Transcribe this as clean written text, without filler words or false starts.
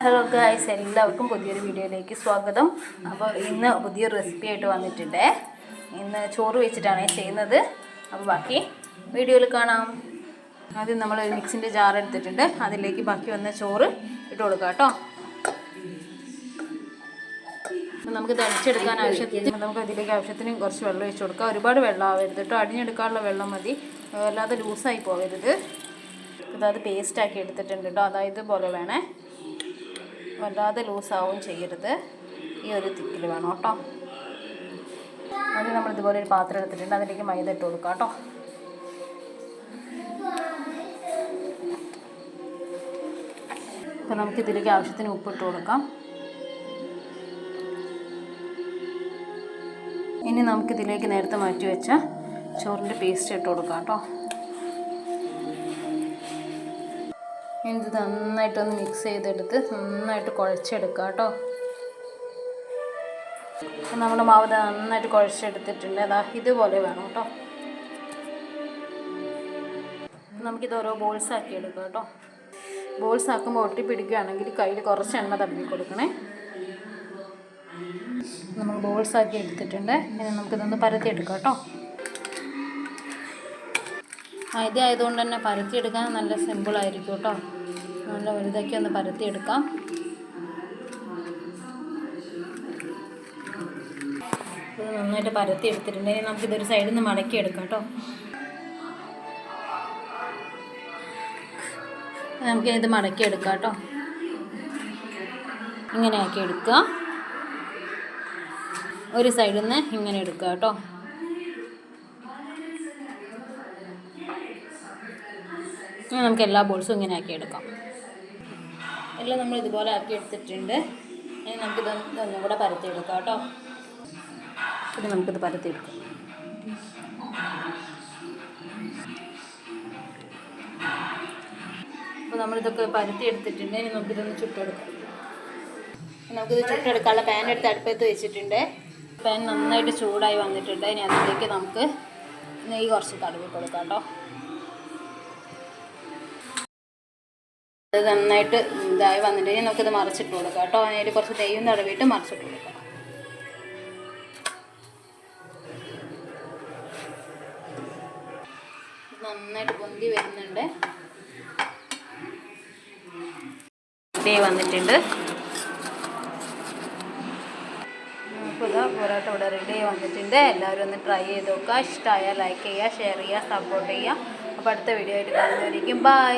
Hello guys, എല്ലാവർക്കും പുതിയൊരു വീഡിയോയിലേക്ക് സ്വാഗതം. അപ്പോൾ ഇന്ന് പുതിയൊരു റെസിപ്പി ആയിട്ട് വന്നിട്ടുണ്ട്. ഇന്ന് ചോറ് വെച്ചിട്ടാണ് ചെയ്യുന്നത്. അപ്പോൾ ബാക്കി വീഡിയോയിൽ കാണാം. ആദ്യം നമ്മൾ ഒരു മിക്സിൻ്റെ ജാർ എടുത്തിട്ടുണ്ട്. അതിലേക്ക് ബാക്കി വന്ന ചോറ് ഇട്ട് കൊടുക്കാം കേട്ടോ. നമുക്ക് തളിച്ചെടുക്കാൻ ആവശ്യത്തിന് നമുക്ക് അതിലേക്ക് ആവശ്യത്തിന് കുറച്ച് വെള്ളം ഒഴിച്ച് കൊടുക്കാം. ഒരുപാട് വെള്ളം ആവരുത് കേട്ടോ, അടിഞ്ഞെടുക്കാനുള്ള വെള്ളം മതി, അല്ലാതെ ലൂസായി പോകരുത്. അത് പേസ്റ്റാക്കി എടുത്തിട്ടുണ്ട് കേട്ടോ, അതായത് പോലെ വേണേ, വല്ലാതെ ലൂസാവും ചെയ്യരുത്, ഈ ഒരു തിക്കിൽ വേണം കേട്ടോ. അത് നമ്മളിതുപോലെ ഒരു പാത്രം എടുത്തിട്ടുണ്ട്, അതിലേക്ക് മൈദ ഇട്ട് കൊടുക്കാം കേട്ടോ. അപ്പോൾ നമുക്കിതിലേക്ക് ആവശ്യത്തിന് ഉപ്പിട്ട് കൊടുക്കാം. ഇനി നമുക്കിതിലേക്ക് നേരത്തെ മാറ്റി വെച്ച ചോറിൻ്റെ പേസ്റ്റ് ഇട്ട് കൊടുക്കാം കേട്ടോ. ഇനി ഇത് നന്നായിട്ടൊന്ന് മിക്സ് ചെയ്തെടുത്ത് നന്നായിട്ട് കുഴച്ചെടുക്കാം കേട്ടോ. നമ്മുടെ മാവ് നന്നായിട്ട് കുഴച്ചെടുത്തിട്ടുണ്ട്. അതാ ഇതുപോലെ വേണം കേട്ടോ. നമുക്കിത് ഓരോ ബോൾസ് ആക്കി എടുക്കാം കേട്ടോ. ബോൾസ് ആക്കുമ്പോൾ ഒട്ടിപ്പിടിക്കുകയാണെങ്കിൽ കയ്യിൽ കുറച്ച് എണ്ണ തടവി കൊടുക്കണേ. നമ്മൾ ബോൾസ് ആക്കി എടുത്തിട്ടുണ്ട്. ഇനി നമുക്കിതൊന്ന് പരത്തിയെടുക്കാം കേട്ടോ. ഇത് ആയതുകൊണ്ട് തന്നെ പരത്തിയെടുക്കാൻ നല്ല സിമ്പിളായിരിക്കും കേട്ടോ. നല്ല വലുതൊക്കെ ഒന്ന് പരത്തിയെടുക്കാം. ഇത് നന്നായിട്ട് പരത്തിയെടുത്തിട്ടുണ്ടെങ്കിൽ നമുക്കിതൊരു സൈഡിൽ നിന്ന് മടക്കിയെടുക്കാം കേട്ടോ. നമുക്കിത് മടക്കിയെടുക്കാം കേട്ടോ. ഇങ്ങനെ ആക്കി എടുക്കുക. ഒരു സൈഡിൽ നിന്ന് ഇങ്ങനെ എടുക്കുക കേട്ടോ. നമുക്ക് എല്ലാ ബോൾസും ഇങ്ങനെ ആക്കി എടുക്കാം. എല്ലാം നമ്മൾ ഇതുപോലെ ആക്കി എടുത്തിട്ടുണ്ട്. ഇനി നമുക്കിതൊന്നും കൂടെ പരത്തിയെടുക്കാം കേട്ടോ. ഇത് നമുക്കിത് പരത്തിയെടുക്കാം. അപ്പോൾ നമ്മളിതൊക്കെ പരത്തിയെടുത്തിട്ടുണ്ട്. ഇനി നമുക്കിതൊന്ന് ചുട്ടെടുക്കാം. നമുക്കിത് ചുട്ടെടുക്കാനുള്ള പാൻ എടുത്ത് അടുപ്പത്ത് വെച്ചിട്ടുണ്ട്. പാൻ നന്നായിട്ട് ചൂടായി വന്നിട്ടുണ്ട്. ഇനി അതിലേക്ക് നമുക്ക് നെയ്യ് കുറച്ച് തടവി കൊടുക്കാം കേട്ടോ. അത് നന്നായിട്ട് ഇതായി വന്നിട്ടുണ്ടെങ്കിൽ നമുക്കിത് മറിച്ചിട്ട് കൊടുക്കാം കേട്ടോ. അതിൽ കുറച്ച് നെയ്യും തടവിയിട്ട് മറിച്ചിട്ട് കൊടുക്കാം. നന്നായിട്ട് പൊന്തി വരുന്നുണ്ട്. റെഡി വന്നിട്ടുണ്ട്. നമുക്കിത് പൊറോട്ട ഇവിടെ റെഡി വന്നിട്ടുണ്ട്. എല്ലാവരും ഒന്ന് ട്രൈ ചെയ്ത് നോക്കുക. ഇഷ്ടമായാൽ ലൈക്ക് ചെയ്യുക, ഷെയർ ചെയ്യുക, സപ്പോർട്ട് ചെയ്യുക. അപ്പോൾ അടുത്ത വീഡിയോ ആയിട്ട് കാണുന്നവരേക്കും ബൈ.